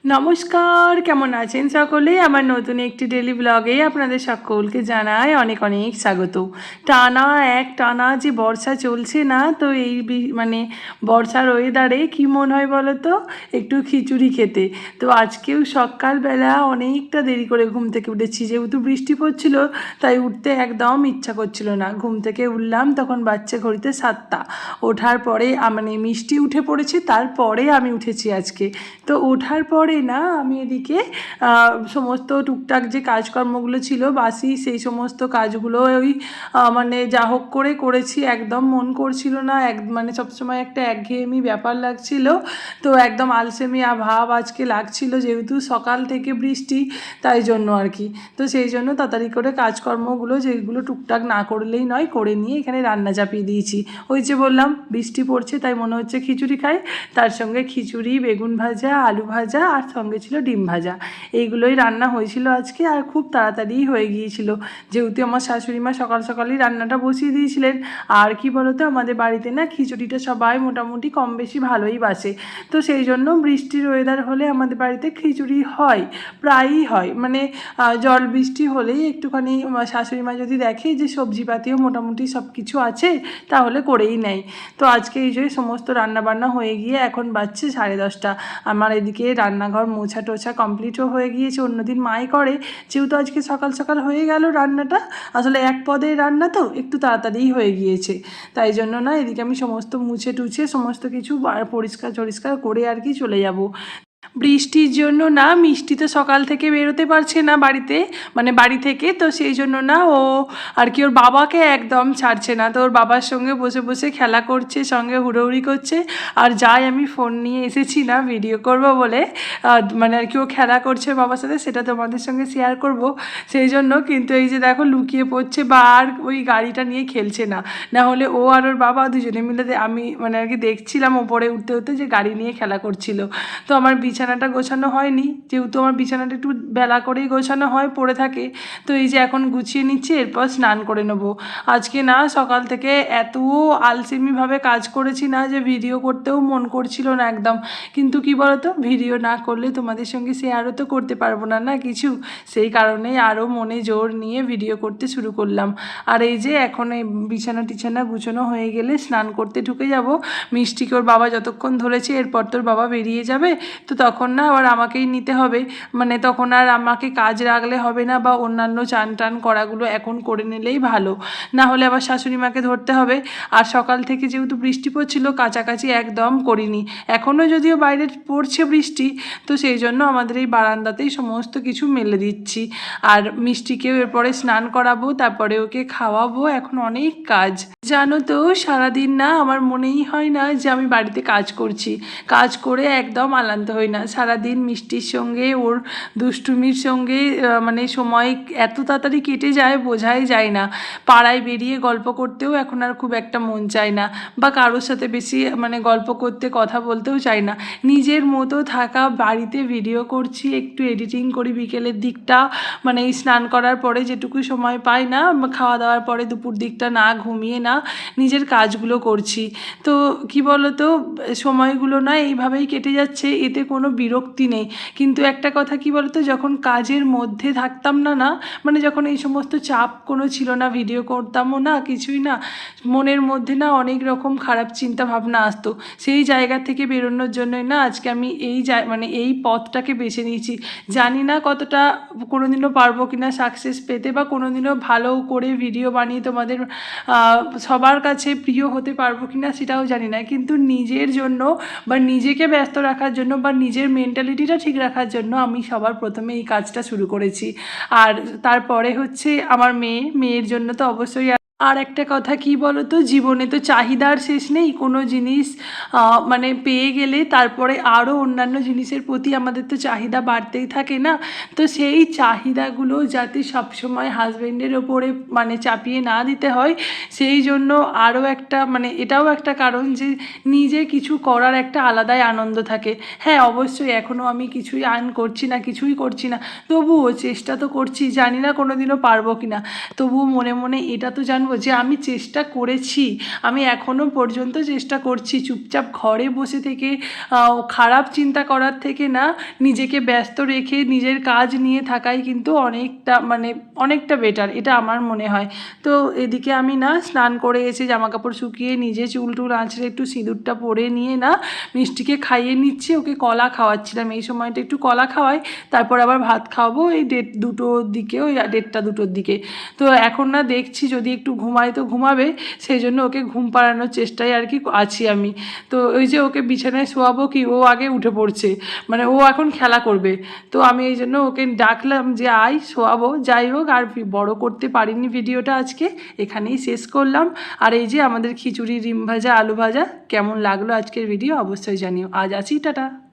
নমস্কার, কেমন আছেন সকলে? আমার নতুন একটি ডেলি ব্লগে আপনাদের সকলকে জানাই অনেক অনেক স্বাগত। টানা যে বর্ষা চলছে না, তো এই মানে বর্ষার ওয়েদারে কী মন হয় বলো তো? একটু খিচুড়ি খেতে। তো আজকেও সকালবেলা অনেকটা দেরি করে ঘুম থেকে উঠেছি, যেহেতু বৃষ্টি পড়ছিল তাই উঠতে একদম ইচ্ছা করছিল না। ঘুম থেকে উঠলাম তখন বাচ্চা ঘড়িতে 7টা। ওঠার পরে মানে মিষ্টি উঠে পড়েছে, তারপরে আমি উঠেছি আজকে। তো ওঠার পরে না আমি এদিকে সমস্ত টুকটাক যে কাজকর্মগুলো ছিল বাসি, সেই সমস্ত কাজগুলো ওই মানে যা হোক করে করেছি। একদম মন করছিল না, মানে সবসময় একটা একঘেয়েমি ব্যাপার লাগছিল। তো একদম আলসেমিয়া ভাব আজকে লাগছিল, যেহেতু সকাল থেকে বৃষ্টি, তাই জন্য আর কি। তো সেই জন্য তাড়াতাড়ি করে কাজকর্মগুলো যেগুলো টুকটাক না করলেই নয় করে নিয়ে এখানে রান্না চাপিয়ে দিয়েছি। ওই যে বললাম বৃষ্টি পড়ছে তাই মনে হচ্ছে খিচুড়ি খাই। তার সঙ্গে খিচুড়ি, বেগুন ভাজা, আলু ভাজা আর সঙ্গে ছিল ডিম ভাজা। এইগুলোই রান্না হয়েছিল আজকে, আর খুব তাড়াতাড়িই হয়ে গিয়েছিল, যেহেতু আমার শাশুড়ি মা সকাল সকালই রান্নাটা বসিয়ে দিয়েছিলেন। আর কি বলতো, আমাদের বাড়িতে না খিচুড়িটা সবাই মোটামুটি কম বেশি ভালোই বাসে। তো সেই জন্য বৃষ্টির ওয়েদার হলে আমাদের বাড়িতে খিচুড়ি হয়, প্রায়ই হয়। মানে জল বৃষ্টি হলেই একটুখানি শাশুড়ি মা যদি দেখে যে সবজিপাতিও মোটামুটি সব কিছু আছে, তাহলে করেই নেয়। তো আজকে এই যে সমস্ত রান্নাবান্না হয়ে গিয়ে এখন বাজছে 10:30। আমার এদিকে রান্নাঘর মোছা টোছা কমপ্লিটও হয়ে গিয়েছে, অন্যদিন মাই করে, যেহেতু আজকে সকাল সকাল হয়ে গেল রান্নাটা। আসলে এক পদের রান্না তো একটু তাড়াতাড়িই হয়ে গিয়েছে, তাই জন্য না এদিকে আমি সমস্ত মুছে টুছে সমস্ত কিছু পরিষ্কার টরিষ্কার করে আর কি চলে যাব। বৃষ্টির জন্য না মিষ্টি তো সকাল থেকে বেরোতে পারছে না বাড়িতে, মানে বাড়ি থেকে। তো সেই জন্য না ও আর কি ওর বাবাকে একদম ছাড়ছে না। তো ওর বাবার সঙ্গে বসে বসে খেলা করছে, সঙ্গে হুড়োহুড়ি করছে। আর যাই আমি ফোন নিয়ে এসেছি না ভিডিও করব বলে, মানে আর কি ও খেলা করছে বাবার সাথে, সেটা তোমাদের সঙ্গে শেয়ার করব সেই জন্য। কিন্তু এই যে দেখো লুকিয়ে পড়ছে বা আর ওই গাড়িটা নিয়ে খেলছে না। না হলে ও আর ওর বাবা দুজনে মিলে আমি মানে আর কি দেখছিলাম ওপরে উঠতে উঠতে যে গাড়ি নিয়ে খেলা করছিল। তো আমার বিছানাটা গোছানো হয়নি, যেহেতু আমার বিছানাটা একটু বেলা করেই গোছানো হয়, পড়ে থাকে। তো এই যে এখন গুছিয়ে নিচ্ছি, এরপর স্নান করে নেবো। আজকে না সকাল থেকে এত আলসেমিভাবে কাজ করেছি না যে ভিডিও করতেও মন করছিল না একদম। কিন্তু কি বলতো, ভিডিও না করলে তোমাদের সঙ্গে শেয়ারও তো করতে পারবো না না কিছু, সেই কারণেই আরও মনে জোর নিয়ে ভিডিও করতে শুরু করলাম। আর এই যে এখন এই বিছানা টিছানা গুছানো হয়ে গেলে স্নান করতে ঢুকে যাব। মিষ্টিকে ওর বাবা যতক্ষণ ধরেছে, এরপর তোর বাবা বেরিয়ে যাবে, তো তখন না আবার আমাকেই নিতে হবে। মানে তখন আর আমাকে কাজ রাখলে হবে না, বা অন্যান্য চান টান করাগুলো এখন করে নিলেই ভালো, না হলে আবার শাশুড়ি মাকে ধরতে হবে। আর সকাল থেকে যেহেতু বৃষ্টি পড়ছিল, কাচাকাচি একদম করিনি। এখনও যদিও বাইরে পড়ছে বৃষ্টি, তো সেই জন্য আমাদের এই বারান্দাতেই সমস্ত কিছু মেলে দিচ্ছি। আর মিষ্টিকেও এরপরে স্নান করাবো, তারপরে ওকে খাওয়াবো। এখন অনেক কাজ জানো তো, সারাদিন না আমার মনেই হয় না যে আমি বাড়িতে কাজ করছি। কাজ করে একদম আলান্ত হই না, সারাদিন মিষ্টির সঙ্গে ওর দুষ্টুমির সঙ্গে মানে সময় এত তাড়াতাড়ি কেটে যায় বোঝাই যায় না। পাড়ায় বেরিয়ে গল্প করতেও এখন আর খুব একটা মন চায় না, বা কারোর সাথে বেশি মানে গল্প করতে কথা বলতেও চাই না। নিজের মতো থাকা, বাড়িতে ভিডিও করছি, একটু এডিটিং করি বিকেলের দিকটা, মানে এই স্নান করার পরে যেটুকু সময় পাই না, খাওয়া দাওয়ার পরে দুপুর দিকটা না ঘুমিয়ে না নিজের কাজগুলো করছি। তো কি বলো তো, সময়গুলো না এইভাবেই কেটে যাচ্ছে, এতে কোনো বিরক্তি নেই। কিন্তু একটা কথা কি বলো তো, যখন কাজের মধ্যে থাকতাম না না, মানে যখন এই সমস্ত চাপ কোনো ছিল না, ভিডিও করতামও না, কিছুই না, মনের মধ্যে না অনেক রকম খারাপ চিন্তা ভাবনা আসতো। সেই জায়গা থেকে বেরোনোর জন্যই না আজকে আমি মানে এই পথটাকে বেছে নিয়েছি। জানি না কতটা কোনোদিনও পারবো কিনা সাকসেস পেতে, বা কোনোদিনও ভালো করে ভিডিও বানিয়ে তোমাদের সবার কাছে প্রিয় হতে পারবো কিনা সেটাও জানি না। কিন্তু নিজের জন্য, বা নিজেকে ব্যস্ত রাখার জন্য, বা নিজের মেন্টালিটিটা ঠিক রাখার জন্য আমি সবার প্রথমে এই কাজটা শুরু করেছি। আর তারপরে হচ্ছে আমার মেয়ের জন্য তো অবশ্যই। আর একটা কথা কি বলো তো, জীবনে তো চাহিদার শেষ নেই। কোনো জিনিস মানে পেয়ে গেলে তারপরে আরও অন্যান্য জিনিসের প্রতি আমাদের তো চাহিদা বাড়তেই থাকে না। তো সেই চাহিদাগুলো যাতে সবসময় হাজব্যান্ডের ওপরে মানে চাপিয়ে না দিতে হয়, সেই জন্য আরও একটা মানে এটাও একটা কারণ যে নিজে কিছু করার একটা আলাদাই আনন্দ থাকে। হ্যাঁ অবশ্যই এখনও আমি কিছুই করছি না, কিছুই করছি না, তবুও চেষ্টা তো করছি। জানি না কোনো দিনও পারবো কি না, তবুও মনে মনে এটা তো জানবো যে আমি চেষ্টা করেছি, আমি এখনও পর্যন্ত চেষ্টা করছি চুপচাপ ঘরে বসে থেকে খারাপ চিন্তা করার থেকে না নিজেকে ব্যস্ত রেখে নিজের কাজ নিয়ে থাকাই কিন্তু অনেকটা বেটার, এটা আমার মনে হয়। তো এদিকে আমি না স্নান করে এসে জামাকাপড় শুকিয়ে নিজে চুল টুল আঁচড়ে একটু সিঁদুরটা পরে নিয়ে না মিষ্টিকে খাইয়ে নিচ্ছি, ওকে কলা খাওয়াচ্ছিলাম। এই সময়টা একটু কলা খাওয়াই, তারপর আবার ভাত খাওয়াবো এই 1:30-2টোর দিকে, ওই 1:30-2টোর দিকে। তো এখন না দেখছি যদি একটু ঘুমায় তো ঘুমাবে, সেই জন্য ওকে ঘুম পাড়ানোর চেষ্টায় আর কি আছি আমি। তো ওই যে ওকে বিছানায় শোয়াবো কি, ও আগে উঠে পড়ছে, মানে ও এখন খেলা করবে। তো আমি এই জন্য ওকে ডাকলাম যে আয় শোয়াবো। যাই হোক, আর বড় করতে পারিনি ভিডিওটা, আজকে এখানেই শেষ করলাম। আর এই যে আমাদের খিচুড়ি, ডিম ভাজা, আলু ভাজা, কেমন লাগলো আজকের ভিডিও অবশ্যই জানিও। আজ আসি, টাটা।